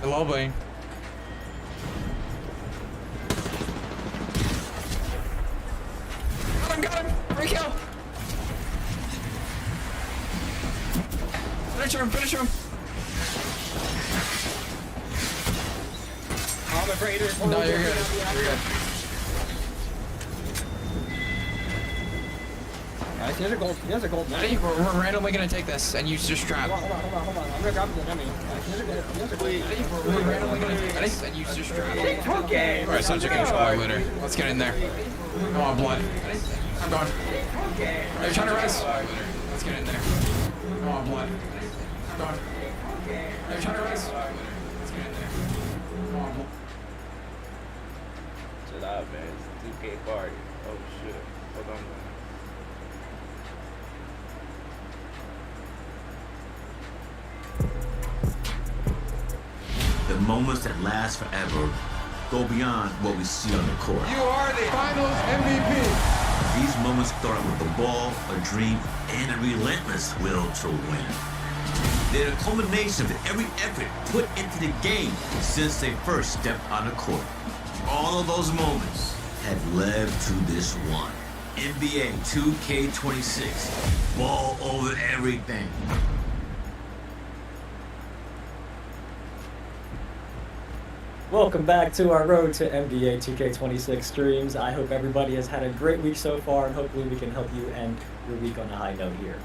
lobbying. Got him! Free kill! Finish him! I'm afraid to report. No, you're good. You're good. Guys, here's a gold. I think we're randomly gonna take this and use just trap. Hold on. I'm gonna grab the dummy. Here's a gold. I think we're randomly gonna take this and use just trap. Okay. Alright, so taking control of later. Let's get in there. Come on, blood. I'm going. Are you trying to res? Let's get in there. Come on, blood. I'm going. Are you trying to res? Let's get in there. Come on, blood. Chill out, man. It's a 2K party. Oh shit. Hold on. The moments that last forever go beyond what we see on the court. You are the Finals MVP. These moments start with the ball, a dream, and a relentless will to win. They're a culmination of every effort put into the game since they first stepped on the court. All of those moments have led to this one. NBA 2k26. Ball over everything. Welcome back to our road to NBA 2k26 streams. I hope everybody has had a great week so far, and hopefully we can help you end your week on a high note here.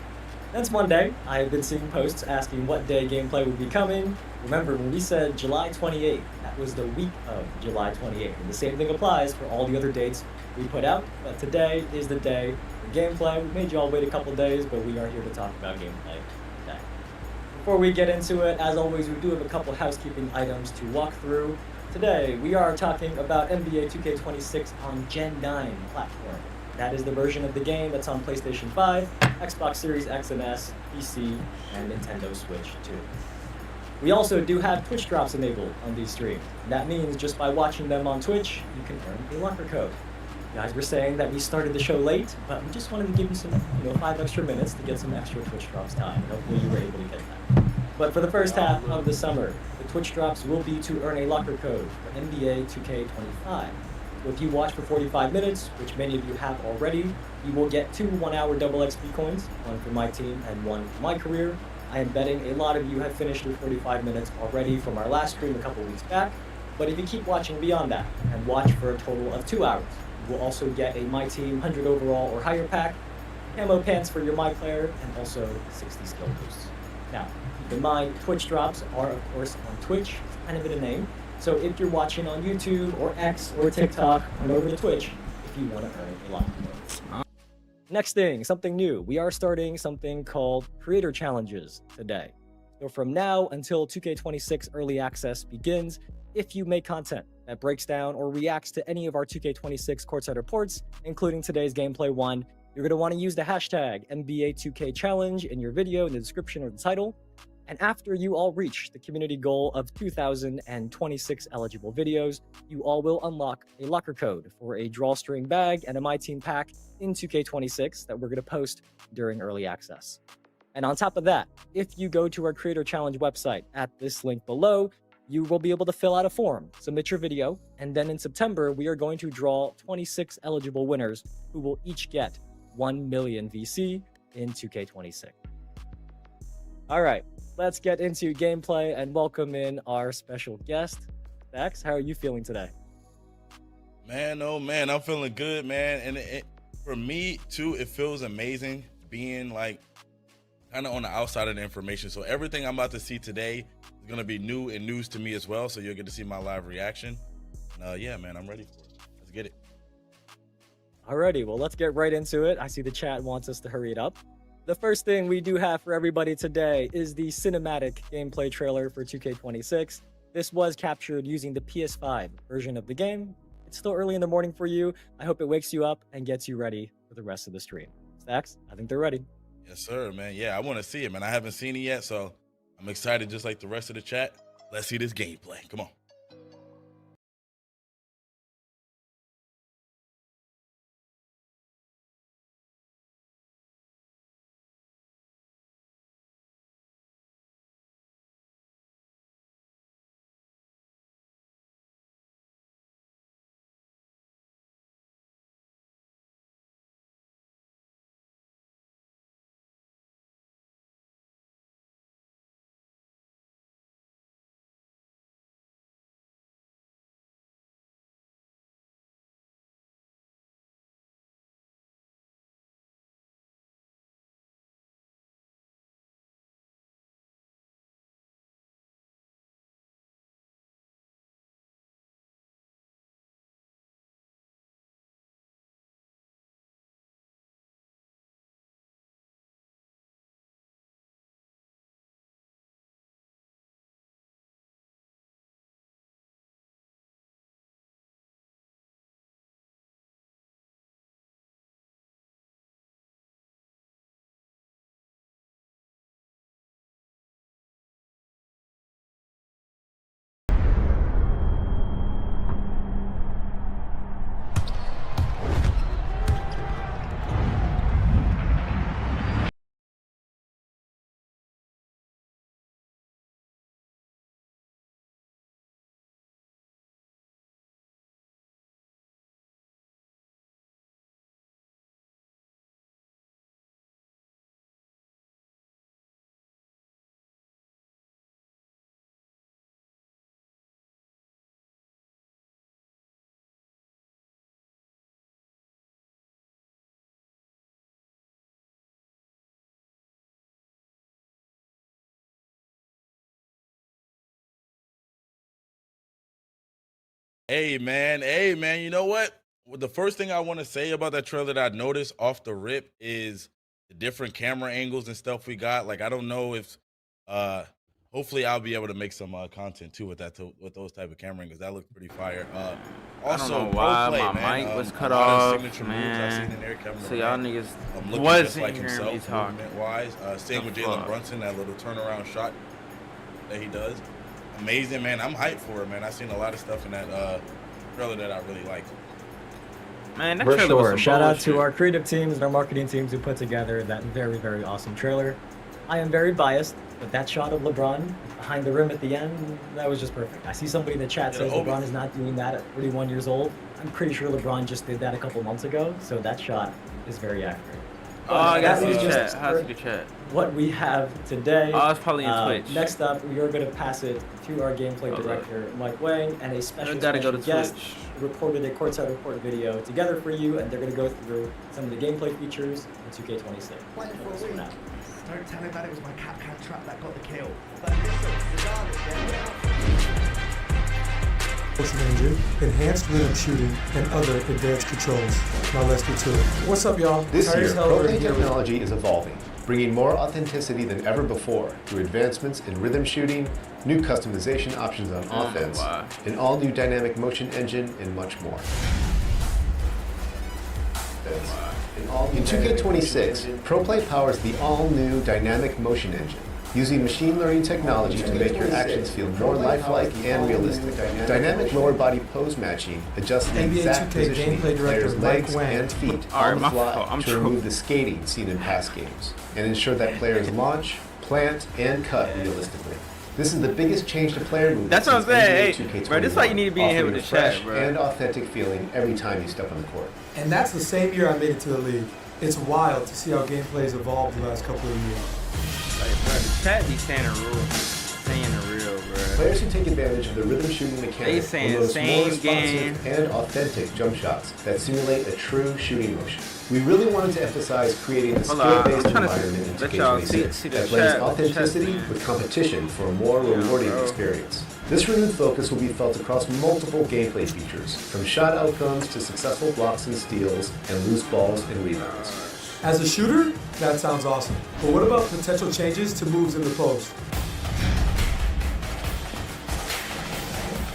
It's Monday. I have been seeing posts asking what day gameplay would be coming. Remember, when we said July 28th, that was the week of July 28th. And the same thing applies for all the other dates we put out, but today is the day for gameplay. We made you all wait a couple days, but we are here to talk about gameplay today. Before we get into it, as always, we do have a couple housekeeping items to walk through. Today, we are talking about NBA 2k26 on Gen 9 platform. That is the version of the game that's on PlayStation 5, Xbox Series X and S, PC, and Nintendo Switch 2. We also do have Twitch drops enabled on these streams. And that means just by watching them on Twitch, you can earn a locker code. You guys were saying that we started the show late, but we just wanted to give you some, 5 extra minutes to get some extra Twitch drops time. Hopefully you were able to get that. But for the first half of the summer, the Twitch drops will be to earn a locker code for NBA 2k25. So if you watch for 45 minutes, which many of you have already, you will get 2 1-hour double XP coins, one for my team and one for my career. I am betting a lot of you have finished your 45 minutes already from our last stream a couple weeks back. But if you keep watching beyond that and watch for a total of 2 hours, you will also get a My Team 100 overall or higher pack, camo pants for your My Player, and also 60 skill boosts. Now, keep in mind, Twitch drops are, of course, on Twitch. It's kind of in a name. So if you're watching on YouTube or X or TikTok, run over to Twitch if you want to earn a lot more. Next thing, something new. We are starting something called Creator Challenges today. So from now until 2K26 Early Access begins, if you make content that breaks down or reacts to any of our 2K26 courtside reports, including today's gameplay one, you're going to want to use the hashtag NBA2kChallenge in your video in the description or the title. And after you all reach the community goal of 2,026 eligible videos, you all will unlock a locker code for a drawstring bag and a My Team pack in 2K26 that we're going to post during early access. And on top of that, if you go to our Creator Challenge website at this link below, you will be able to fill out a form, submit your video, and then in September, we are going to draw 26 eligible winners who will each get 1 million VC in 2K26. All right, let's get into gameplay and welcome in our special guest. Dax, how are you feeling today? Man, oh man, I'm feeling good, man. And for me too, it feels amazing being like kind of on the outside of the information. So everything I'm about to see today is gonna be new and news to me as well. So you'll get to see my live reaction. Yeah, man, I'm ready for it. Let's get it. Alrighty, well, let's get right into it. I see the chat wants us to hurry it up. The first thing we do have for everybody today is the cinematic gameplay trailer for 2K26. This was captured using the PS5 version of the game. It's still early in the morning for you. I hope it wakes you up and gets you ready for the rest of the stream. Stacks, I think they're ready. Yes, sir, man. Yeah, I want to see it, man. I haven't seen it yet, so I'm excited just like the rest of the chat. Let's see this gameplay. Come on. Hey man, you know what? Well, the first thing I want to say about that trailer that I noticed off the rip is the different camera angles and stuff we got. Like, I don't know if, hopefully I'll be able to make some content too with that, with those type of camera angles. That looks pretty fire. Also, I don't know pro why play, my man. mic was A cut lot of off, signature moves I've seen man. in there, Kevin So y'all Durant, niggas looking just wasn't like hearing me himself, talk. movement-wise. Same with Jalen fuck? Brunson, that little turnaround shot that he does. Amazing, man. I'm hyped for it, man. I've seen a lot of stuff in that trailer that I really liked. Man, that For trailer was sure. some Shout out bullshit. to our creative teams and our marketing teams who put together that very, very awesome trailer. I am very biased, but that shot of LeBron behind the rim at the end, that was just perfect. I see somebody in the chat says LeBron is not doing that at 31 years old. I'm pretty sure LeBron just did that a couple months ago, so that shot is very accurate. Oh, I gotta That see is the just chat. I see the chat. what we have today. Oh, it's probably in Twitch. Next up, we are going to pass it to our gameplay Okay. director, Mike Wang, and a special, gotta go to guest Twitch. recorded a courtside report video together for you, and they're going to go through some of the gameplay features in 2K26. Playing for a So week. now. Don't tell him that it was my cat trap that got the kill. But listen, regardless, Motion engine, enhanced rhythm shooting, and other advanced controls. Now let's get to it. What's up, y'all? This year, Tyrese Halliburton pro-play here with- technology is evolving, bringing more authenticity than ever before through advancements in rhythm shooting, new customization options on offense, wow. an all-new dynamic motion engine, and much more. In 2K26, ProPlay powers the all-new dynamic motion engine, using machine learning technology to make your actions feel more lifelike and realistic. Dynamic lower body pose matching adjusts the NBA exact 2K positioning of gameplay director players' Mike legs Wang. and feet Alright, on the my fly fault. I'm to remove the skating seen in past games, and ensure that players launch, plant, and cut realistically. This is the biggest change to player movement. That's what I'm since saying. NBA Hey, bro, this is why you need to be in here offering with a the chat, fresh bro. and authentic feeling every time you step on the court. And that's the same year I made it to the league. It's wild to see how gameplay has evolved the last couple of years. Like, bro, the chat be saying the real, bro. Players who take advantage of the rhythm shooting They mechanic saying will notice same more responsive game. and authentic jump shots that simulate a true shooting motion. We really wanted to emphasize creating a Hold on, skill-based I'm trying to environment in let y'all 2K26 see the that blends chat, authenticity man. with competition for a more rewarding bro. experience. This renewed focus will be felt across multiple gameplay features, from shot outcomes to successful blocks and steals and loose balls and rebounds. As a shooter, that sounds awesome. But what about potential changes to moves in the post?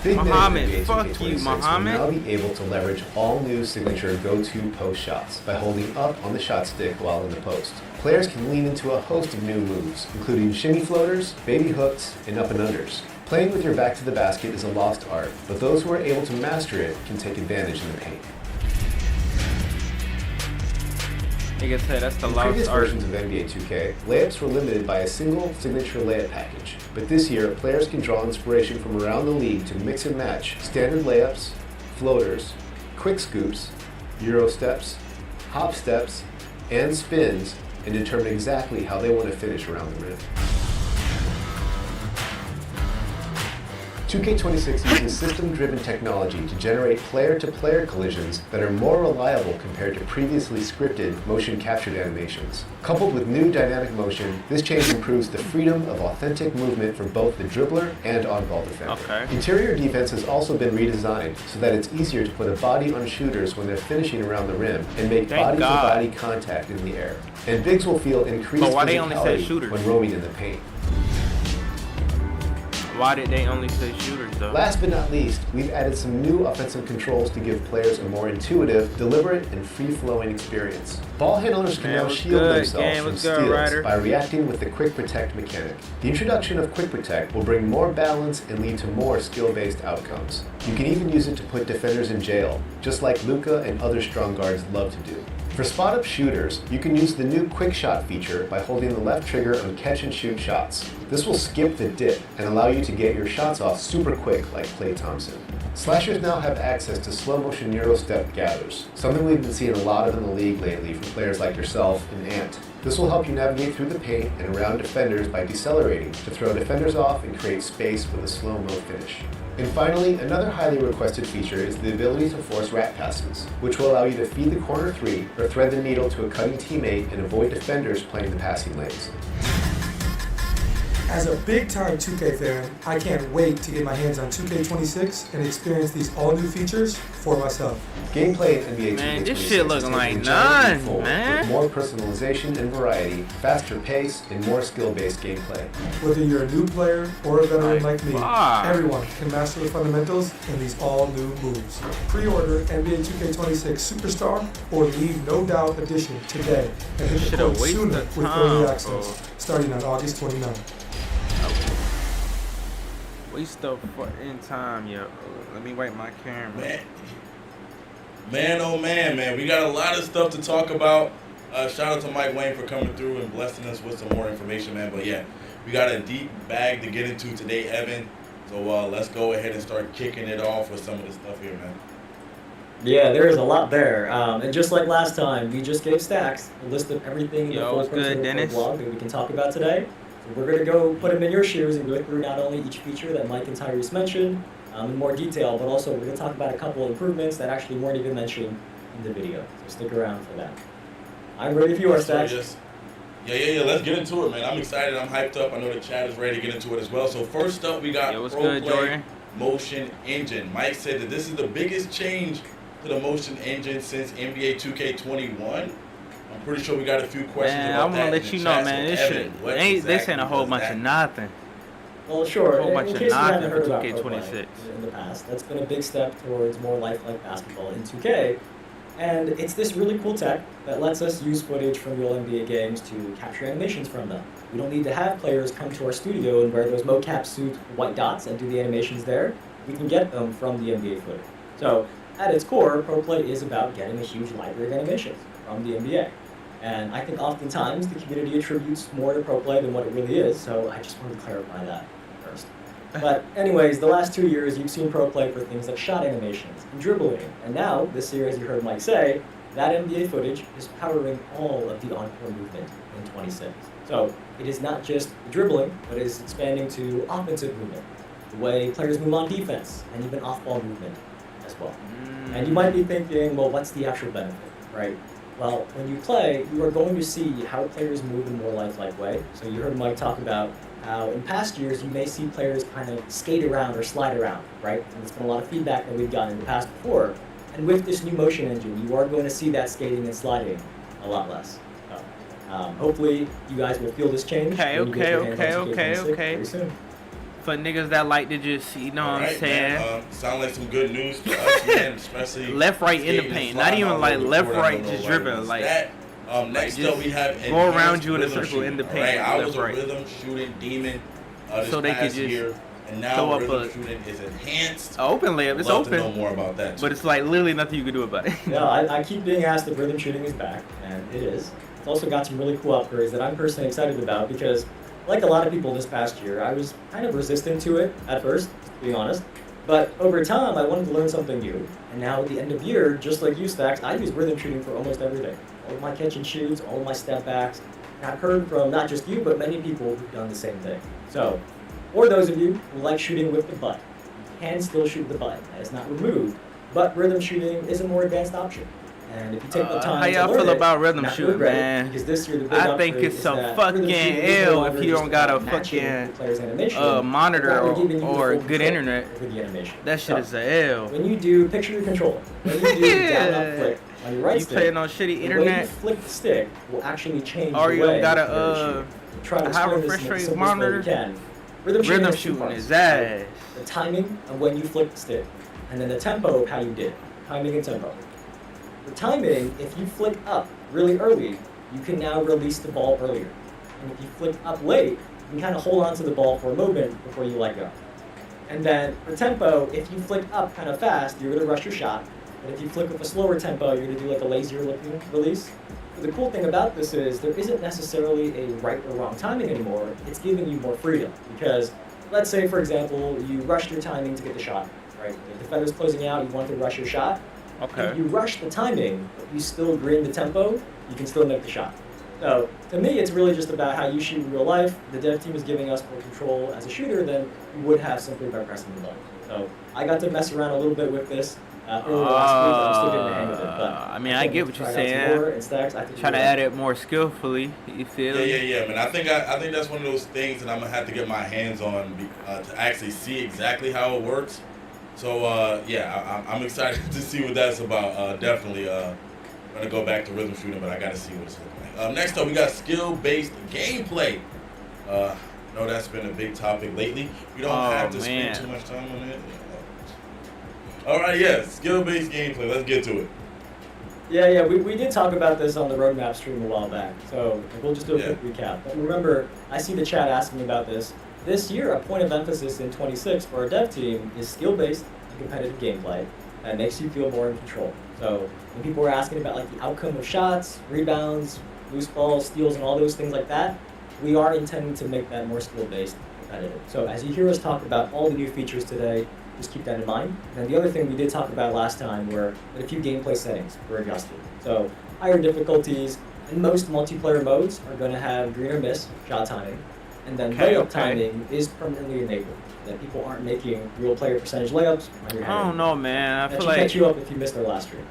Big men in Muhammad, NBA fuck 2K26 you, Muhammad. will now be able to leverage all new signature go-to post shots by holding up on the shot stick while in the post. Players can lean into a host of new moves, including shimmy floaters, baby hooks, and up and unders. Playing with your back to the basket is a lost art, but those who are able to master it can take advantage in the paint. Nigga said that's the In lost previous art. versions of NBA 2K, layups were limited by a single signature layup package. But this year, players can draw inspiration from around the league to mix and match standard layups, floaters, quick scoops, euro steps, hop steps, and spins, and determine exactly how they want to finish around the rim. 2K26 uses system-driven technology to generate player-to-player collisions that are more reliable compared to previously scripted motion-captured animations. Coupled with new dynamic motion, this change improves the freedom of authentic movement for both the dribbler and on-ball defender. Okay. Interior defense has also been redesigned so that it's easier to put a body on shooters when they're finishing around the rim and make Thank body-to-body God. contact in the air. And bigs will feel increased But why they only said physicality shooters? when roaming in the paint. Why did they only say shooters though? Last but not least, we've added some new offensive controls to give players a more intuitive, deliberate, and free-flowing experience. Ball handlers can Man, now what's shield good? themselves Game, from what's good, steals Ryder? by reacting with the Quick Protect mechanic. The introduction of Quick Protect will bring more balance and lead to more skill-based outcomes. You can even use it to put defenders in jail, just like Luka and other strong guards love to do. For spot-up shooters, you can use the new Quick Shot feature by holding the left trigger on catch-and-shoot shots. This will skip the dip and allow you to get your shots off super quick like Klay Thompson. Slashers now have access to slow-motion Euro step gathers, something we've been seeing a lot of in the league lately from players like yourself and Ant. This will help you navigate through the paint and around defenders by decelerating to throw defenders off and create space with a slow-mo finish. And finally, another highly requested feature is the ability to force rat passes, which will allow you to feed the corner three or thread the needle to a cutting teammate and avoid defenders playing the passing lanes. As a big-time 2K fan, I can't wait to get my hands on 2K26 and experience these all-new features for myself. Gameplay in NBA 2K26 Man, this shit looking is like taking a giant leap none, forward man. with more personalization and variety, faster pace, and more skill-based gameplay. Whether you're a new player or a veteran like me, fuck. everyone can master the fundamentals in these all-new moves. Pre-order NBA 2K26 Superstar or Leave No Doubt Edition today and hit the Shoulda code wasted sooner with time, early bro. access starting on August 29th. Waste of fucking time, yo. Let me wipe my camera. Oh man, we got a lot of stuff to talk about. Shout out to Mike Wayne for coming through and blessing us with some more information, man. But yeah, we got a deep bag to get into today, Evan. So let's go ahead and start kicking it off with some of the stuff here, man. Yeah, there is a lot there. And just like last time, we just gave Stacks a list of everything in the Yo, full what's good, Pro Dennis? blog that we can talk about today. So we're going to go put them in your shoes and go through not only each feature that Mike and Tyrese mentioned in more detail, but also we're going to talk about a couple of improvements that actually weren't even mentioned in the video. So stick around for that. I'm ready if you are, Stacks. Yeah. Let's get into it, man. I'm excited. I'm hyped up. I know the chat is ready to get into it as well. So first up, we got what's Pro good, Play Jordan? Motion Engine. Mike said that this is the biggest change to the Motion Engine since NBA 2K21. I'm pretty sure we got a few questions Man, about I'm that. gonna in let the you know, chat. man. So This Evan, shit what ain't. This exactly ain't a whole does bunch that of mean? nothing. Well, sure. A whole bunch in of case you haven't nothing heard for about 2K26. in the past, that's been a big step towards more lifelike basketball in 2K. And it's this really cool tech that lets us use footage from real NBA games to capture animations from them. We don't need to have players come to our studio and wear those mocap suit white dots and do the animations there. We can get them from the NBA footage. So at its core, Pro Play is about getting a huge library of animations from the NBA. And I think oftentimes the community attributes more to Pro Play than what it really is, so I just wanted to clarify that first. But anyways, the last 2 years you've seen Pro Play for things like shot animations and dribbling. And now, this year, as you heard Mike say, that NBA footage is powering all of the on-court movement in 26. So it is not just dribbling, but it is expanding to offensive movement, the way players move on defense, and even off-ball movement as well. And you might be thinking, well, what's the actual benefit, right? Well, when you play, you are going to see how players move in a more lifelike way. So you heard Mike talk about how in past years you may see players kind of skate around or slide around, right? And it's been a lot of feedback that we've gotten in the past before. And with this new motion engine, you are going to see that skating and sliding a lot less. So, hopefully you guys will feel this change. when you get your hands on 2K26 very soon. For niggas that like to just, you know what I'm saying? Man, sound like some good news for us, man, especially Left, right in the skating and paint. Not sliding even all like over the left, court. I right, don't know just why dribbling. it's Like, that. Next just up, we have go around enhanced you in a rhythm circle in the shooting, paint, right? I left, was a right. rhythm shooting demon this So they could past just year, and throw now up rhythm a- shooting is enhanced. open layup, it's Love to know open. more about that. But it's like literally nothing you can do about it. Yeah, I keep being asked if rhythm shooting is back, and it is. It's also got some really cool upgrades that I'm personally excited about because, like a lot of people this past year, I was kind of resistant to it at first, to be honest. But over time, I wanted to learn something new. And now at the end of year, just like you, Stacks, I use rhythm shooting for almost everything. All of my catch and shoots, all of my step backs. And I've heard from not just you, but many people who've done the same thing. So, for those of you who like shooting with the butt, you can still shoot the butt. That is not removed, but rhythm shooting is a more advanced option. And if you take the time how y'all to learn feel it, about rhythm not to shooting, regret it, man? Because this year the big I think upgrade it's is some that fucking rhythm shooting is no ill longer if you just don't got a about matching fucking, the player's animation, monitor but rather or- giving you the or full good control internet. over the animation. That shit So, is a L. when you do, picture your controller. When you do down up flick on your right You stick, playing on shitty the way you internet, flick the stick will actually change or the you way got that you're a shooting. Try to high explain this refresh in the rate simplest way monitor. you can. Rhythm has two shooting parts. is ass. The timing of when you flick the stick, and then the tempo of how you did it. Timing and tempo. The timing, if you flick up really early, you can now release the ball earlier. And if you flick up late, you can kind of hold on to the ball for a moment before you let go. And then for tempo, if you flick up kind of fast, you're going to rush your shot. But if you flick with a slower tempo, you're going to do like a lazier looking release. But the cool thing about this is there isn't necessarily a right or wrong timing anymore. It's giving you more freedom. Because let's say, for example, you rushed your timing to get the shot, right? The defender's closing out, you want to rush your shot. Okay. If you rush the timing, but you still green the tempo, you can still make the shot. So to me, it's really just about how you shoot in real life. The dev team is giving us more control as a shooter than you would have simply by pressing the button. So I got to mess around a little bit with this earlier last week. I'm still getting the hang of it. But I mean, I get what you're saying. Try to add it more skillfully. You feel? Yeah, man. I think that's one of those things that I'm gonna have to get my hands on to actually see exactly how it works. So I'm excited to see what that's about. Definitely gonna go back to rhythm shooting, but I gotta see what it's looking like. Next up, we got skill-based gameplay. I know that's been a big topic lately. We don't have to spend too much time on it. All right, skill-based gameplay. Let's get to it. Yeah, we did talk about this on the roadmap stream a while back, so we'll just do a quick recap. But remember, I see the chat asking about this. This year, a point of emphasis in 26 for our dev team is skill-based and competitive gameplay that makes you feel more in control. So when people were asking about like the outcome of shots, rebounds, loose balls, steals, and all those things like that, we are intending to make that more skill-based competitive. So as you hear us talk about all the new features today, just keep that in mind. And the other thing we did talk about last time were that a few gameplay settings were adjusted. So higher difficulties in most multiplayer modes are going to have green or miss shot timing. And then layup timing is permanently enabled. That people aren't making real player percentage layups when you're I don't know, man. I that feel should like catch you up if you missed our last stream.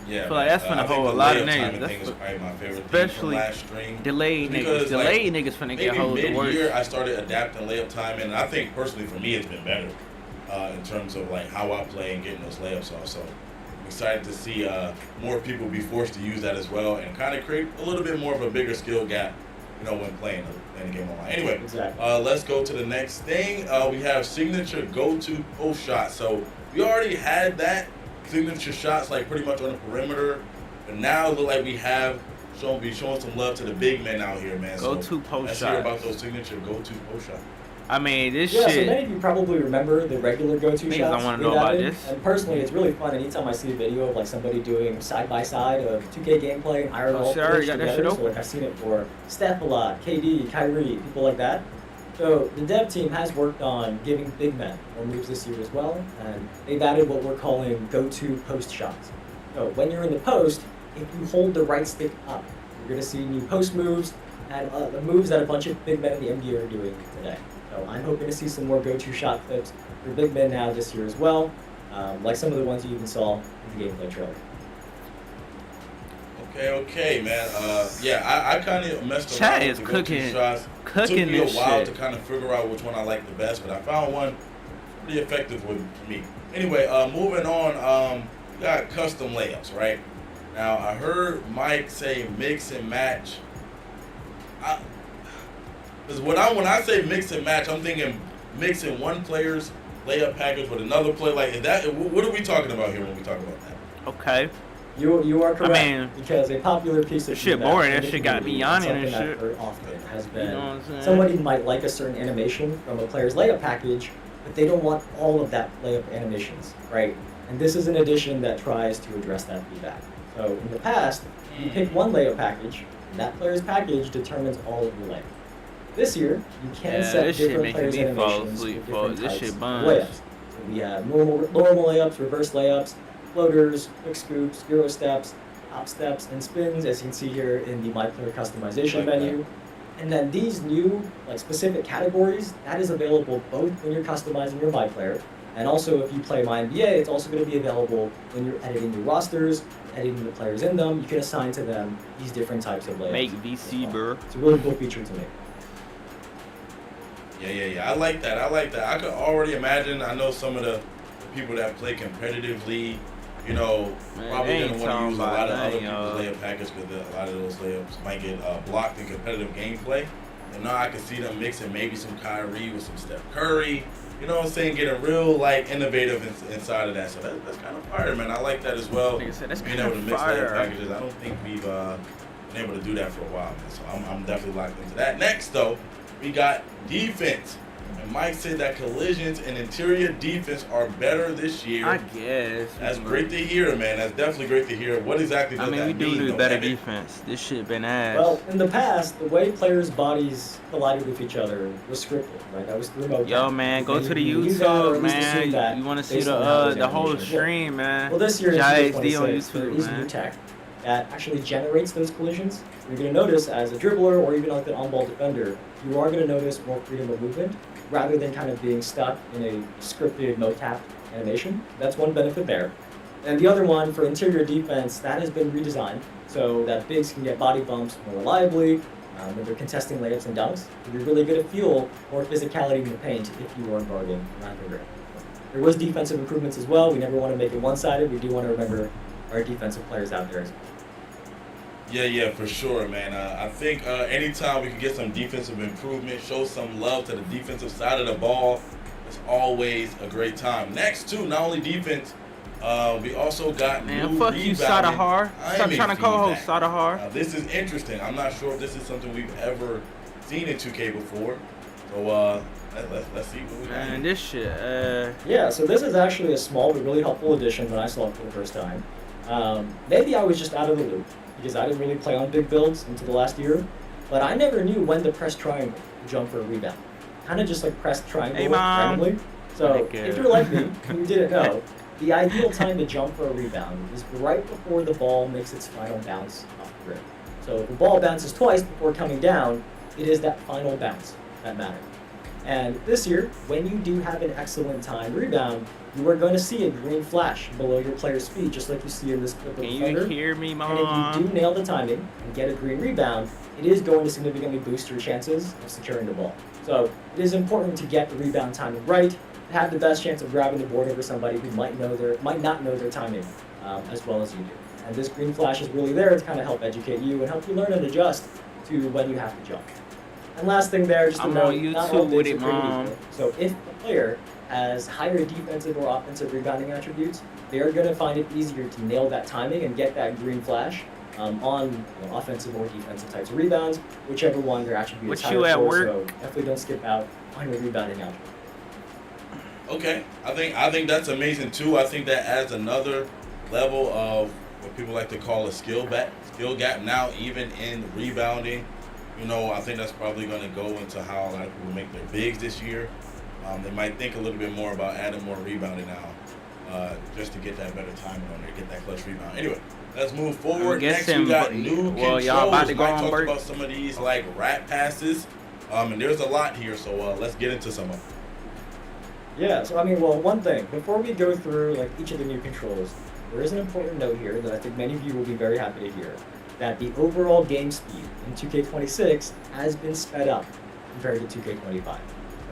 Yeah, I feel like that's finna hold a lot of niggas. That's probably my favorite especially thing from last stream. delayed niggas. Delayed niggas finna get hold of the worst. Mid-year, I started adapting layup time, and I think personally for me it's been better in terms of like how I play and getting those layups off. So I'm excited to see more people be forced to use that as well, and kind of create a little bit more of a bigger skill gap, when playing the game online. Anyway, let's go to the next thing. We have signature go-to post shot. So we already had that signature shots like pretty much on the perimeter, but now it look like we have showing some love to the big men out here, man. Go-to post let's shots. Hear about those signature go-to post shots. I mean, this shit. shit. So many of you probably remember the regular go-to shots. I want to know about this. And personally, it's really fun anytime I see a video of like somebody doing side-by-side of 2K gameplay and iron all already got that shit open. So like I've seen it for Steph a lot, KD, Kyrie, people like that. So the dev team has worked on giving big men more moves this year as well, and they've added what we're calling go-to post shots. So when you're in the post, if you hold the right stick up, you're going to see new post moves and the moves that a bunch of big men in the NBA are doing today. So I'm hoping to see some more go-to shot clips for big men now this year as well, like some of the ones you even saw in the gameplay trailer. Okay, man. I kind of messed around with the go-to shots. It took me a while to kind of figure out which one I liked the best, but I found one pretty effective with me. Anyway, moving on, we got custom layups, right? Now, I heard Mike say mix and match. Because when I say mix and match, I'm thinking mixing one player's layup package with another player. Like, is that what are we talking about here when we talk about that? Okay. You are correct. I mean, because a popular piece of shit boring. That shit got me yawning and shit. Very often has been you know what I'm saying? Somebody might like a certain animation from a player's layup package, but they don't want all of that layup animations, right? And this is an addition that tries to address that feedback. So in the past, you pick one layup package, and that player's package determines all of your layups. This year, you can set different players' animations for different types of layups. So we have normal layups, reverse layups, floaters, quick scoops, Euro steps, hop steps, and spins, as you can see here in the My Player customization menu. And then these new specific categories, that is available both when you're customizing your My Player, and also if you play My NBA, it's also going to be available when you're editing your rosters, editing the players in them. You can assign to them these different types of layups. Make VC, bro. It's a really cool feature to me. Yeah. I like that. I could already imagine. I know some of the people that play competitively, probably going to want to use a lot of other people's layup package because a lot of those layups might get blocked in competitive gameplay. And now I can see them mixing maybe some Kyrie with some Steph Curry. You know what I'm saying? Getting real innovative inside of that. So that's kind of fire, man. I like that as well. Like I said, that's being kind able to of mix fire. layup packages. I don't think we've been able to do that for a while, man. So I'm definitely locked into that. Next, though, we got defense. And Mike said that collisions and interior defense are better this year. I guess. That's great to hear, man. That's definitely great to hear. What exactly does that mean? we do need better defense. This shit been ass. Well, in the past, the way players' bodies collided with each other was scripted, right? That was remote. Yo, man, go to the YouTube, man. You want to see the whole stream, man. Well, this year, HD in on 26, there YouTube, is man. new tech that actually generates those collisions. You're going to notice as a dribbler or even like an on-ball defender, you are going to notice more freedom of movement rather than kind of being stuck in a scripted no-tap animation. That's one benefit there. And the other one, for interior defense, that has been redesigned so that bigs can get body bumps more reliably when they're contesting layups and dunks. You're really going to feel more physicality in the paint if you are guarding around the rim. There was defensive improvements as well. We never want to make it one-sided. We do want to remember our defensive players out there as well. Yeah, for sure, man. I think anytime we can get some defensive improvement, show some love to the defensive side of the ball, it's always a great time. Next, too, not only defense, we also got new fuck you, rebounding. Sadahar. Stop trying to co-host, Sadahar. This is interesting. I'm not sure if this is something we've ever seen in 2K before. So let's see what we got. Man, this shit. Yeah, so this is actually a small but really helpful addition when I saw it for the first time. Maybe I was just out of the loop because I didn't really play on big builds until the last year, but I never knew when to press triangle to jump for a rebound. Kind of just like press triangle randomly. So if you're like me and you didn't know, the ideal time to jump for a rebound is right before the ball makes its final bounce off the rim. So if the ball bounces twice before coming down, it is that final bounce that matters. And this year, when you do have an excellent timed rebound, you are going to see a green flash below your player's feet, just like you see in this clip of the Can you hear me, Mom? And if you do nail the timing and get a green rebound, it is going to significantly boost your chances of securing the ball. So it is important to get the rebound timing right, to have the best chance of grabbing the board over somebody who might not know their timing as well as you do. And this green flash is really there to kind of help educate you and help you learn and adjust to when you have to jump. And last thing there, just to note, not all with things it, are created Mom. equal. So if a player has higher defensive or offensive rebounding attributes, they are going to find it easier to nail that timing and get that green flash on offensive or defensive types of rebounds, whichever one their attribute is higher for. So definitely don't skip out on your rebounding attribute. Okay, I think that's amazing too. I think that adds another level of what people like to call a skill gap now, even in rebounding. You know, I think that's probably going to go into how a lot of people make their bigs this year. They might think a little bit more about adding more rebounding now, just to get that better timing on there, get that clutch rebound. Anyway, let's move forward. Next, we got new controls. Y'all about to go Mike on talked break. about some of these like rat passes, and there's a lot here. So let's get into some of them. Yeah, so I mean, well, one thing, before we go through like each of the new controls, there is an important note here that I think many of you will be very happy to hear, that the overall game speed in 2K26 has been sped up compared to 2K25.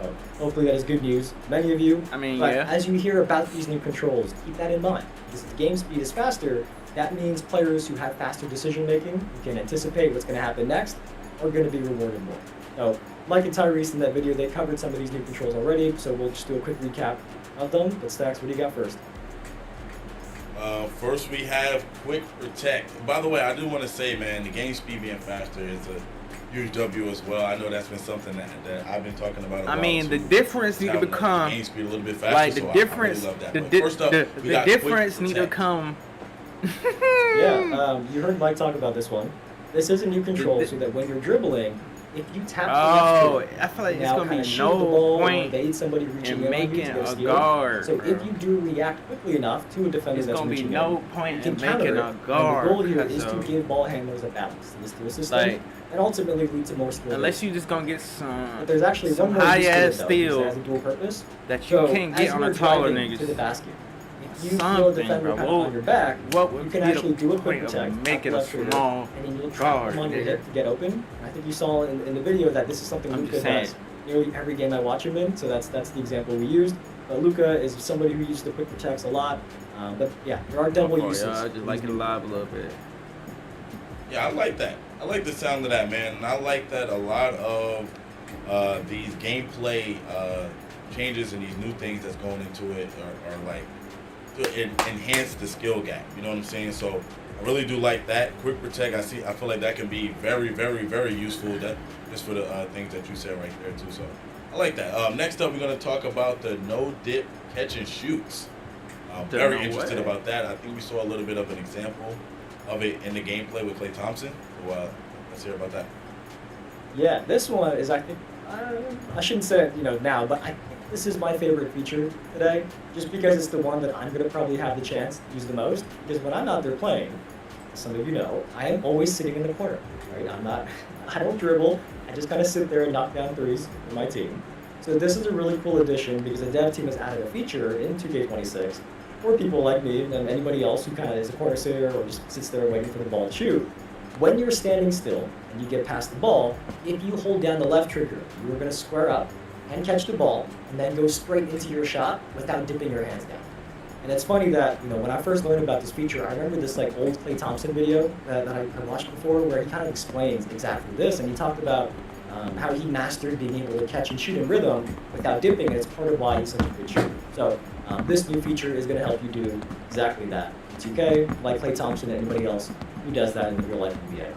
So hopefully that is good news. Many of you, as you hear about these new controls, keep that in mind. Because if the game speed is faster, that means players who have faster decision making, who can anticipate what's going to happen next, are going to be rewarded more. So Mike and Tyrese in that video, they covered some of these new controls already, so we'll just do a quick recap of them. But Stacks, what do you got first? First, we have Quick Protect. By the way, I do want to say, man, the game speed being faster is a huge W as well. I know that's been something that I've been talking about. I mean, the difference need to become game speed a little bit faster. Like the so difference, I really love that. First up, the difference need to come. Yeah, you heard Mike talk about this one. This is a new control so that when you're dribbling, if you tap the left trigger, I feel like it's now gonna kinda be shield the no ball or point evade somebody reaching in in on you making to get a steal. guard. So if you do react quickly enough to a defender There's that's gonna be reaching no in, point you in can counter making it. a guard. And the goal here is because to give ball handlers a balance in the steal system Like, and ultimately lead to more skill. unless you just gonna get some, but there's actually some one more use to high it, ass though, steal because it has a dual purpose. that you So can't as get on you're a taller driving niggas. to the basket, if you throw a defender kind of on your back, you can actually do a quick protect, make it a left trigger, small and then you'll trap them on your hip to get open. And I think you saw in the video that this is something I'm Luka just saying. does nearly every game I watch him in, so that's the example we used. But Luka is somebody who uses the quick protects a lot. But yeah, there are double uses. I just like it live a little bit. Yeah, I like that. I like the sound of that, man. And I like that a lot of these gameplay changes and these new things that's going into it are like to enhance the skill gap. You know what I'm saying? So I really do like that. Quick protect, I feel like that can be very, very, very useful. That just for the things that you said right there too. So I like that. Next up, we're gonna talk about the no dip catch and shoots. I'm very interested about that. I think we saw a little bit of an example of it in the gameplay with Klay Thompson. So let's hear about that. Yeah, this one is, I think, I shouldn't say it, now, but I think this is my favorite feature today, just because it's the one that I'm going to probably have the chance to use the most. Because when I'm out there playing, some of you know, I am always sitting in the corner, right? I don't dribble. I just kind of sit there and knock down threes for my team. So this is a really cool addition because the dev team has added a feature in 2K26 for people like me and anybody else who kind of is a corner sitter or just sits there waiting for the ball to shoot. When you're standing still and you get past the ball, if you hold down the left trigger, you are going to square up and catch the ball and then go straight into your shot without dipping your hands down. And it's funny that, when I first learned about this feature, I remember this like old Klay Thompson video that I watched before where he kind of explains exactly this, and he talked about how he mastered being able to catch and shoot in rhythm without dipping, and it's part of why he's such a good shooter. So this new feature is going to help you do exactly that. 2K, like Klay Thompson and anybody else who does that in the real life NBA.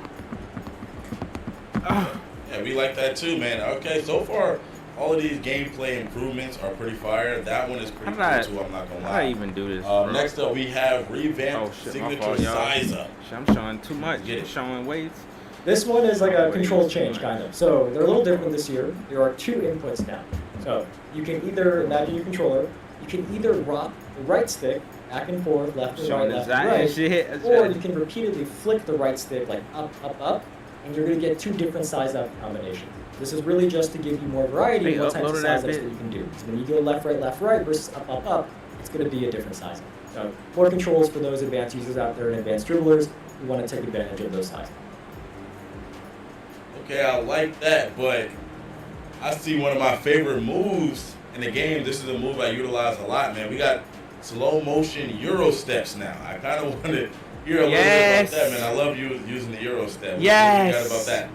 Yeah, we like that too, man. Okay, so far, all of these gameplay improvements are pretty fire. That one is pretty cool too, I'm not gonna lie. How do I even do this? Next up, we have revamped signature size up. I'm showing too much. Showing weights. This one is like a control change, kind of. So they're a little different this year. There are 2 inputs now. So you can either, imagine your controller, you can either rock the right stick back and forth, left and right, left and right, or you can repeatedly flick the right stick like up, up, up, and you're going to get 2 different size up combinations. This is really just to give you more variety of what types of size ups that you can do. So when you go left, right versus up, up, up, it's going to be a different size up. So more controls for those advanced users out there and advanced dribblers who want to take advantage of those size ups. Okay, I like that, but I see one of my favorite moves in the game. This is a move I utilize a lot, man. We got slow motion Euro steps now. I kind of want to hear a little bit about that, man. I love you using the Euro step. Yes. What you got about that?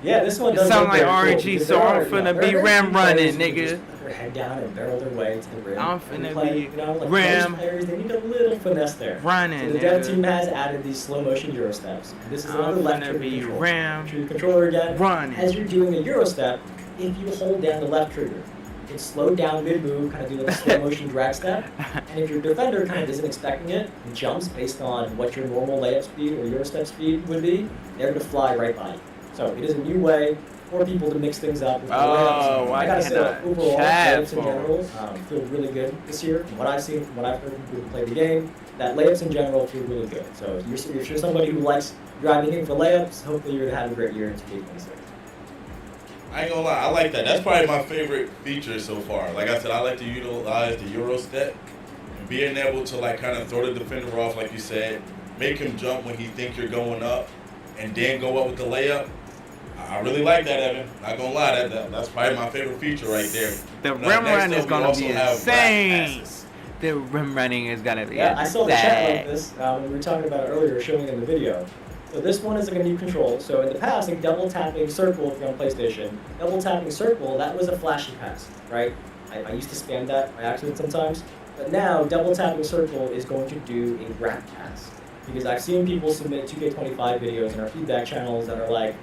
Yeah, this one does sound like RNG, RNG, so I'm finna be rim running, nigga. Put their head down and barrel their way to the rim. I'm finna be like rim players, they need a little finesse there. running. So the dev team has added these slow motion Euro steps. This is another left trigger control. Trigger the controller again. Running. As you're doing a Euro step, if you hold down the left trigger, you can slow down mid move, kind of do like a slow motion drag step. And if your defender kind of isn't expecting it and jumps based on what your normal layup speed or Euro step speed would be, they're going to fly right by you. So it is a new way for people to mix things up with the layups. I gotta say, overall, layups in general feel really good this year. From what I've seen, from what I've heard from people who play the game, that layups in general feel really good. So if you're somebody who likes driving in for layups, hopefully you're gonna have a great year in 2K26. I ain't gonna lie, I like that. That's probably my favorite feature so far. Like I said, I like to utilize the Euro step and being able to like kind of throw the defender off, like you said, make him jump when he think you're going up, and then go up with the layup. I really like that, Evan. Not gonna lie, that's probably my favorite feature right there. The rim run is gonna be insane. The rim running is gonna be I saw the chat like this when we were talking about it earlier, showing in the video. So this one is like a new control. So in the past, like double tapping circle if you're on PlayStation, double tapping circle, that was a flashy pass, right? I used to spam that by accident sometimes. But now double tapping circle is going to do a wrap pass. Because I've seen people submit 2K25 videos in our feedback channels that are like,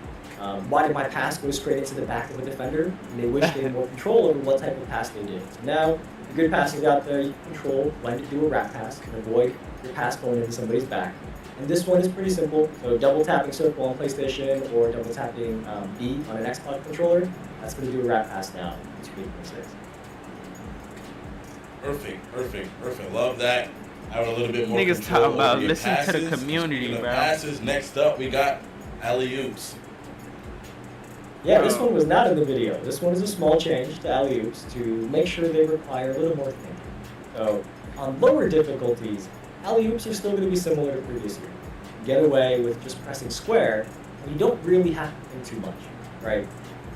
why did my pass go straight into the back of a defender? And they wish they had more control over what type of pass they did. So now, the good passers out there, you can control when to do a wrap pass and avoid your pass going into somebody's back. And this one is pretty simple. So double tapping circle on PlayStation or double tapping B on an Xbox controller, that's going to do a wrap pass now in 2K26. Perfect. Love that. Have a little bit more niggas control talking about over your listen passes. to the community, Speaking of bro. passes, next up we got alley-oops. Yeah, this one was not in the video. This one is a small change to alley-oops to make sure they require a little more thinking. So on lower difficulties, alley-oops are still going to be similar to previous year. You get away with just pressing square, and you don't really have to think too much, right?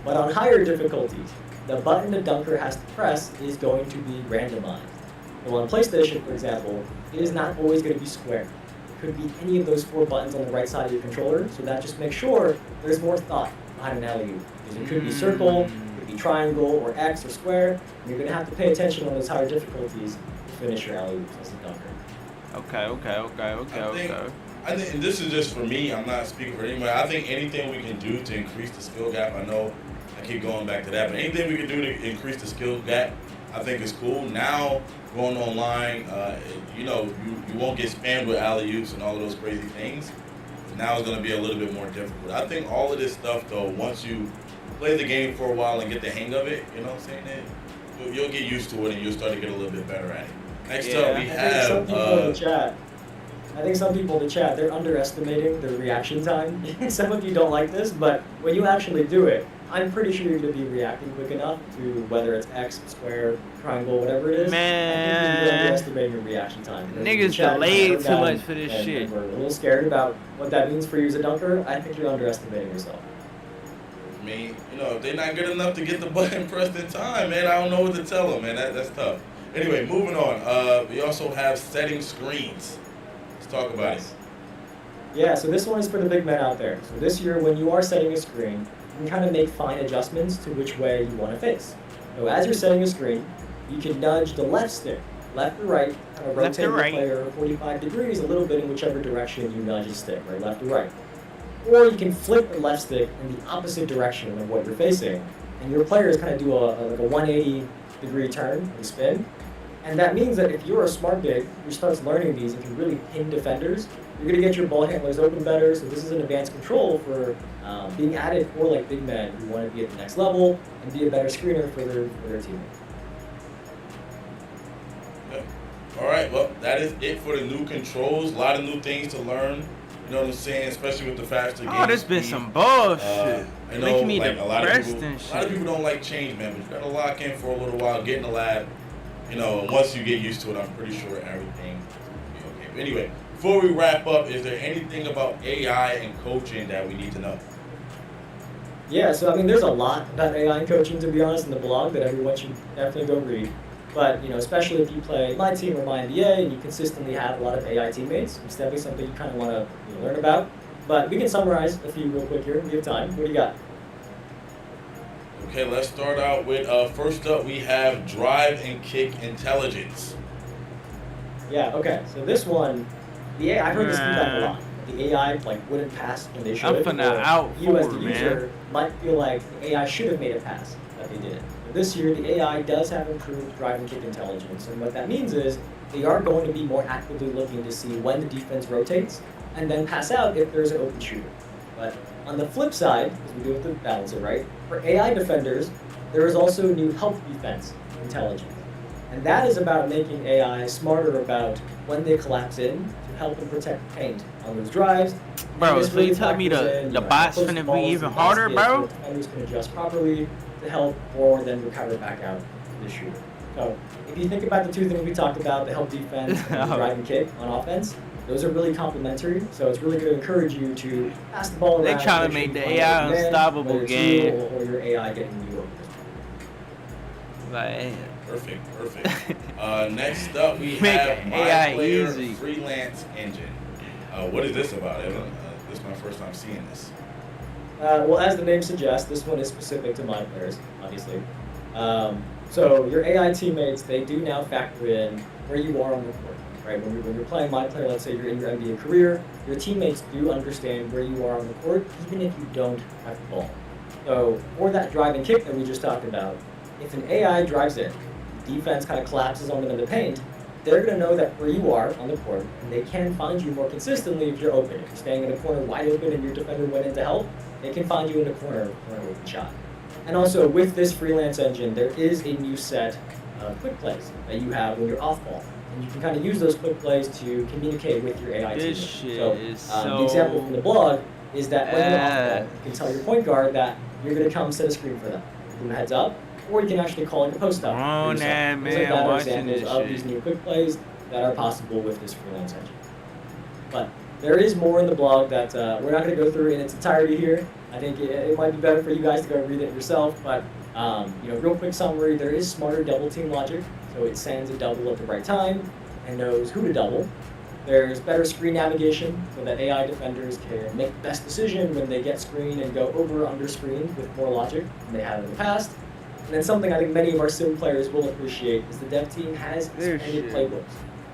But on higher difficulties, the button the dunker has to press is going to be randomized. Well, on PlayStation, for example, it is not always going to be square. It could be any of those 4 buttons on the right side of your controller, so that just makes sure there's more thought behind an alley-oop. Because it could be circle, it could be triangle, or X, or square, and you're going to have to pay attention on those higher difficulties to finish your alley-oops as a dunker. Okay. I think, and this is just for me, I'm not speaking for anyone, I think anything we can do to increase the skill gap, I know I keep going back to that, but anything we can do to increase the skill gap, I think is cool. Now, going online, you won't get spammed with alley-oops and all of those crazy things. Now it's going to be a little bit more difficult. I think all of this stuff, though, once you play the game for a while and get the hang of it, you know what I'm saying? You'll get used to it and you'll start to get a little bit better at it. Next up, we have... some people in the chat I think some people in the chat, they're underestimating the reaction time. Some of you don't like this, but when you actually do it, I'm pretty sure you're going to be reacting quick enough to whether it's X, square, triangle, whatever it is. Man. I think you're underestimating your reaction time. Niggas delayed too much for this shit. And we're a little scared about what that means for you as a dunker. I think you're underestimating yourself. I mean, if they're not good enough to get the button pressed in time, man, I don't know what to tell them, man. That's tough. Anyway, moving on. We also have setting screens. Let's talk about it. Yeah, so this one is for the big men out there. So this year, when you are setting a screen, you can kind of make fine adjustments to which way you want to face. So as you're setting a screen, you can nudge the left stick, left or right, kind of rotate the player 45 degrees a little bit in whichever direction you nudge the stick, right, left or right. Or you can flip the left stick in the opposite direction of what you're facing, and your players kind of do like a 180-degree turn and spin. And that means that if you're a smart big who starts learning these and can really pin defenders, you're going to get your ball handlers open better. So this is an advanced control for being added for like big men who want to be at the next level and be a better screener for their teammates. Okay. All right, well, that is it for the new controls. A lot of new things to learn. You know what I'm saying? Especially with the faster game. Oh, there's been some bullshit. I know, Making me like, a lot of shit. people don't like change, man. But you gotta lock in for a little while, get in the lab. And once you get used to it, I'm pretty sure everything will be okay. But anyway, before we wrap up, is there anything about AI and coaching that we need to know? Yeah, so I mean, there's a lot about AI and coaching, to be honest, in the blog that everyone should definitely go read. But, especially if you play my team or my NBA and you consistently have a lot of AI teammates, it's definitely something you kind of want to learn about. But we can summarize a few real quick here. We have time. What do you got? Okay, let's start out with, first up, we have drive and kick intelligence. Yeah, okay. So this one, the AI, I've heard this feedback a lot. The AI wouldn't pass when they should. I'm finna out you as the for, user man. might feel like the AI should have made a pass, but they didn't. But this year, the AI does have improved drive and kick intelligence, and what that means is they are going to be more actively looking to see when the defense rotates, and then pass out if there's an open shooter. But on the flip side, because we do have to balance it, right? For AI defenders, there is also new help defense intelligence. And that is about making AI smarter about when they collapse in to help them protect paint on those drives. Bro, so you tell me the bot's finna be even harder, bro? Defenders can adjust properly to help or then recover back out to the shooter. So if you think about the two things we talked about, the help defense and the drive and kick on offense, those are really complementary, so it's really going to encourage you to pass the ball around. They trying to make the AI unstoppable game. Or your AI getting you over. Like, Perfect. Next up, we Make have My AI Player easy. Freelance Engine. What is this about, Evan? This is my first time seeing this. Well, as the name suggests, this one is specific to my players, obviously. So your AI teammates, they do now factor in where you are on the court. Right? When you're playing my player, let's say you're in your NBA career, your teammates do understand where you are on the court, even if you don't have the ball. So for that drive and kick that we just talked about, if an AI drives in, defense kind of collapses on them in the paint, they're going to know that where you are on the court, and they can find you more consistently if you're open. If you're staying in a corner wide open and your defender went in to help, they can find you in a corner for an open shot. And also with this freelance engine, there is a new set of quick plays that you have when you're off ball. And you can kind of use those quick plays to communicate with your AI this teammate. shit So, is the example from the blog is that when you're off ball, you can tell your point guard that you're going to come set a screen for them. Give them a heads up, or you can actually call like a post up. Oh, nah, man, Things like that are watching examples this of shit. these new quick plays that are possible with this freelance engine. But there is more in the blog that we're not going to go through in its entirety here. I think it might be better for you guys to go read it yourself, but real quick summary, there is smarter double team logic, so it sends a double at the right time and knows who to double. There's better screen navigation so that AI defenders can make the best decision when they get screen and go over or under screen with more logic than they have in the past. And then something I think many of our sim players will appreciate is the dev team has expanded playbooks.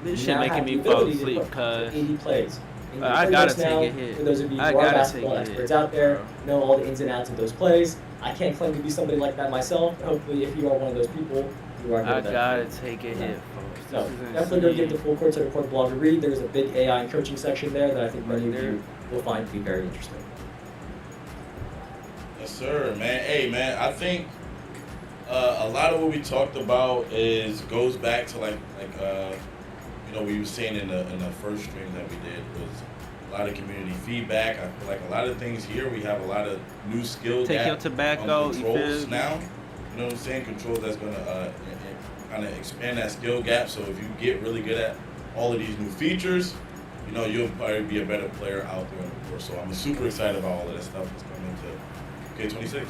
This You shit now making have me the fall ability to asleep, put cuz 80 plays. in your I gotta playbooks now. take a hit. For those of you I who are gotta basketball take a hit, experts out there, bro. know all the ins and outs of those plays. I can't claim to be somebody like that myself, but hopefully if you are one of those people, you are good I at that. gotta take a hit, folks. So This is definitely go get insane. the full Court to the Court blog to read. There's a big AI and coaching section there that I think many of you will find to be very interesting. Yes, sir, man. Hey, man, I think a lot of what we talked about goes back to we were saying in the first stream that we did was a lot of community feedback. I feel like a lot of things here, we have a lot of new skill Take gap your tobacco, on you controls feel? now. You know what I'm saying? Controls that's gonna kind of expand that skill gap. So if you get really good at all of these new features, you'll probably be a better player out there on the court. So I'm super excited about all of that stuff that's coming to K26.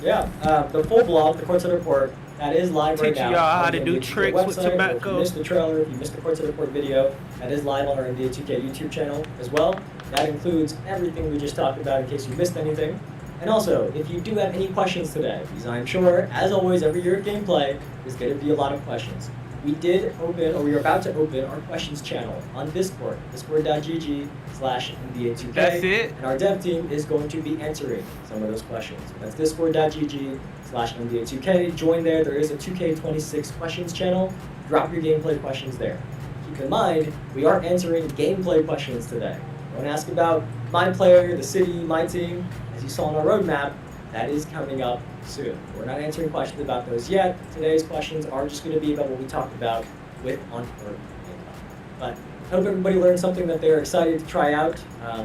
Yeah, the full blog, the Courtside Report, that is live right Teaching now. y'all how on to the do NBA 2K tricks with website, or tobacco. If you missed the trailer, if you missed the Courtside Report video, that is live on our NBA2k YouTube channel as well. That includes everything we just talked about in case you missed anything. And also, if you do have any questions today, because I'm sure, as always, every year at gameplay, there's going to be a lot of questions. We did open, or we are about to open, our questions channel on Discord, discord.gg/NBA2k. That's it? And our dev team is going to be answering some of those questions. That's discord.gg/NBA2k. Join there. There is a 2K26 questions channel. Drop your gameplay questions there. Keep in mind, we are answering gameplay questions today. Don't ask about my player, the city, my team. As you saw on our roadmap, that is coming up soon. We're not answering questions about those yet. Today's questions are just going to be about what we talked about with on-court gameplay. But I hope everybody learned something that they're excited to try out.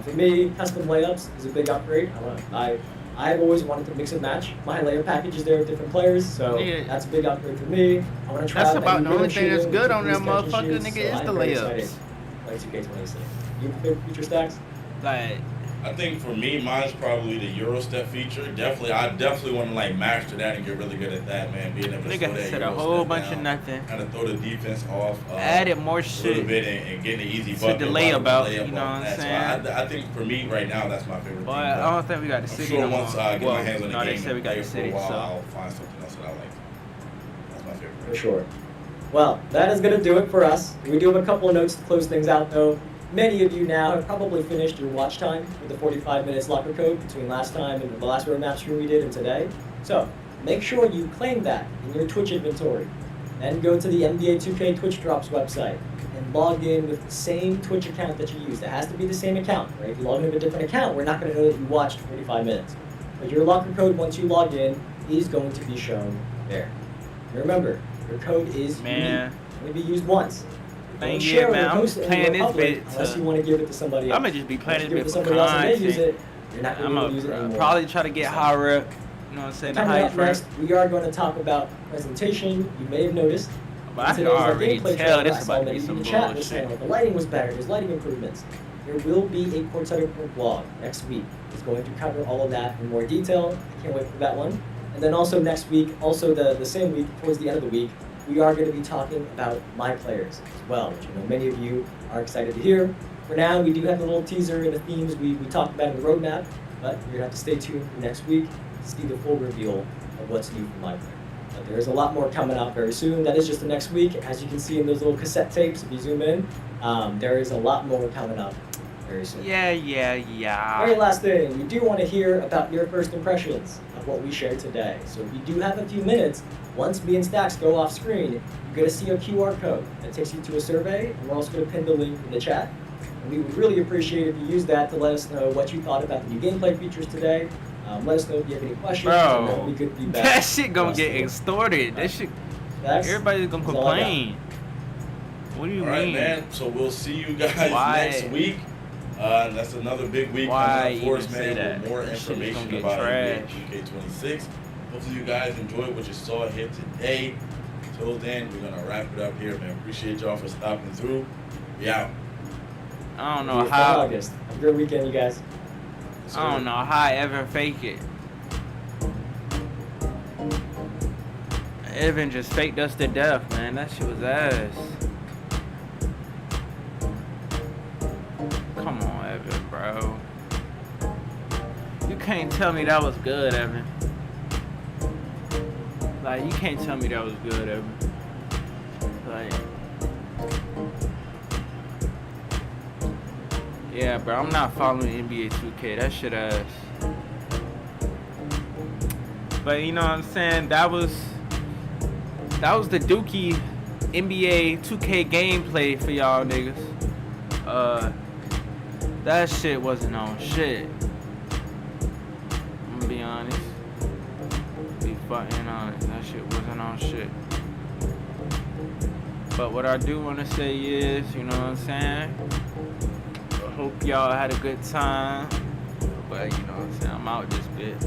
For me, custom layups is a big upgrade. I've always wanted to mix and match my layup packages there with different players, so that's a big upgrade for me. I want to try That's out about that the only thing that's shooting, good on that catch and motherfucker, shoots, nigga, is I'm the very layups. excited to play 2K26. You favorite feature stacks? Like, I think for me, mine's probably the Euro step feature. I definitely want to master that and get really good at that, man. Being able to nigga slow that said a Euro whole step bunch down, of nothing. kind of throw the defense off. Added more a little shit. bit and getting an easy To bucket. the while layup out, layup you know off what I'm that. saying? So I think for me right now, that's my favorite Boy, thing. I don't think we got the I'm city sure no more. once I get my hands on the no, game they said we and got play the for a city, while, so. I'll find something else that I like. That's my favorite. For sure. Well, that is going to do it for us. We do have a couple of notes to close things out, though. Many of you now have probably finished your watch time with the 45 minutes locker code between last time and the last roadmap stream we did and today. So make sure you claim that in your Twitch inventory. Then go to the NBA2k Twitch Drops website and log in with the same Twitch account that you used. It has to be the same account, right? If you log in with a different account, we're not going to know that you watched 45 minutes. But your locker code, once you log in, is going to be shown there. And remember, your code is unique. Only be used once. Don't share it or post it anywhere public unless you want to give it to somebody else. I'm gonna just be playing this bit for somebody else and they use content. it, you're not going to be able to use it anymore. Probably try to get higher up. You know what I'm saying? The Coming up highest next, we are going to talk about presentation. You may have noticed. But I can today's already gameplay tell trailer, this I saw about to many be of you in some the chat was saying, bullshit. like, the lighting was better. There's lighting improvements. There will be a Courtside Report blog next week. It's going to cover all of that in more detail. I can't wait for that one. And then also next week, also the same week, towards the end of the week, we are going to be talking about my players as well, which I know many of you are excited to hear. For now, we do have the little teaser and the themes we talked about in the roadmap, but you're going to have to stay tuned for next week to see the full reveal of what's new for my player. But there's a lot more coming up very soon. That is just the next week. As you can see in those little cassette tapes, if you zoom in, there is a lot more coming up very soon. Yeah. Very last thing, we do want to hear about your first impressions of what we shared today. So if you do have a few minutes, once me and Stacks go off screen, you're going to see a QR code that takes you to a survey, and we're also going to pin the link in the chat. And we would really appreciate if you use that to let us know what you thought about the new gameplay features today. Let us know if you have any questions. And that would be good feedback. That shit gonna get extorted. That shit. Everybody's gonna complain. What do you mean? All right, man. So we'll see you guys next week. That's another big week coming up for us, man. With more information about NBA2k26. Hopefully you guys enjoyed what you saw here today. Until then, we're gonna wrap it up here, man. Appreciate y'all for stopping through. We out. I don't know how. August. Have a good weekend, you guys. I don't know how I ever fake it. Evan just faked us to death, man. That shit was ass. Come on, Evan, bro. You can't tell me that was good, Evan. Like, you can't tell me that was good, Evan. Like, yeah, bro, I'm not following NBA 2K. That shit ass. But you know what I'm saying? That was the Dookie NBA 2K gameplay for y'all niggas. That shit wasn't on shit. I'm gonna be honest. Be fucking honest. That shit wasn't on shit. But what I do want to say is, you know what I'm saying? I hope y'all had a good time. But you know what I'm saying? I'm out this bit.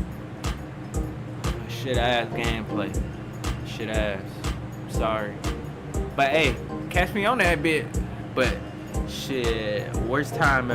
Shit ass gameplay. Shit ass. Sorry. But hey, catch me on that bit. But shit, worst time ever.